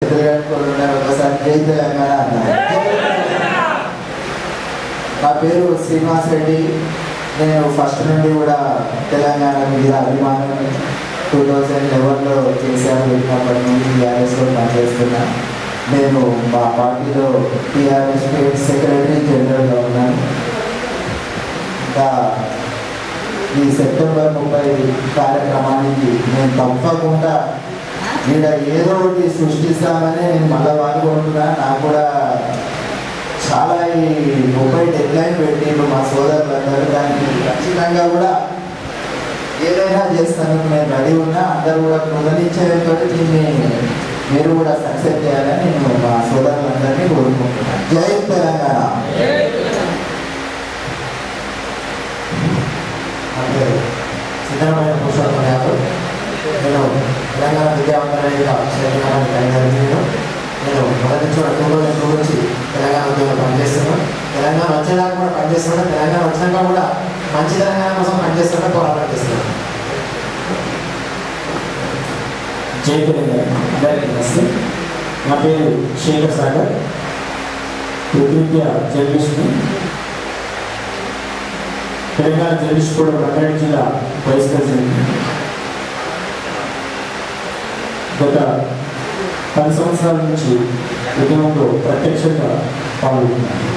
ఒకసారి జై తెలంగాణ అన్నారు. నా పేరు శ్రీనివాస్ రెడ్డి. నేను ఫస్ట్ నుండి కూడా తెలంగాణ మీద అభిమానం 2011లో కేసీఆర్ పెట్టినప్పటి నుండి టీఆర్ఎస్లో పనిచేస్తున్నా. నేను మా పార్టీలో టీఆర్ఎస్ స్టేట్ సెక్రటరీ జనరల్గా ఉన్నాను. ఇంకా ఈ సెప్టెంబర్ 30 కార్యక్రమానికి నేను తప్పకుండా ఈడ ఏదో ఒకటి సృష్టిస్తామని నేను మళ్ళీ పాల్గొంటున్నా. నాకు కూడా చాలా ఈ 30 డెడ్లైన్ పెట్టిండు మా సోదరులందరూ. దానికి ఖచ్చితంగా కూడా ఏదైనా చేస్తాను, నేను రెడీ ఉన్నా. అందరూ కూడా కృతనిశ్చయంతో దీన్ని మీరు కూడా సక్సెస్ చేయాలని నేను మా సోదరులందరినీ కోరుకుంటున్నాను. జై తెలంగాణ. అంటే సిద్ధమైన పురుషోత్తమ యాదవ్. నేను తెలంగాణ విద్యావంతమైన నేను మొదటి నుంచి 2002 నుంచి తెలంగాణ ఉద్యోగంలో పనిచేస్తున్నాను. తెలంగాణ వచ్చేదాకా కూడా పనిచేస్తున్నాను. తెలంగాణ వచ్చినాక కూడా మంచి తెలంగాణ కోసం పనిచేస్తున్నా, పోరాటం చేస్తున్నాను. జై తెలంగాణ. అందరికీ నమస్తే. నా పేరు శేఖర్ సాగర్, వృత్తిరీత్యా జర్నలిస్ట్ని. తెలంగాణ జర్నలిస్ట్ కూడా రంగారెడ్డి జిల్లా వైస్ ప్రెసిడెంట్. గత 10 సంవత్సరాల నుంచి ఉద్యమంలో ప్రత్యక్షంగా పాల్గొన్నాను.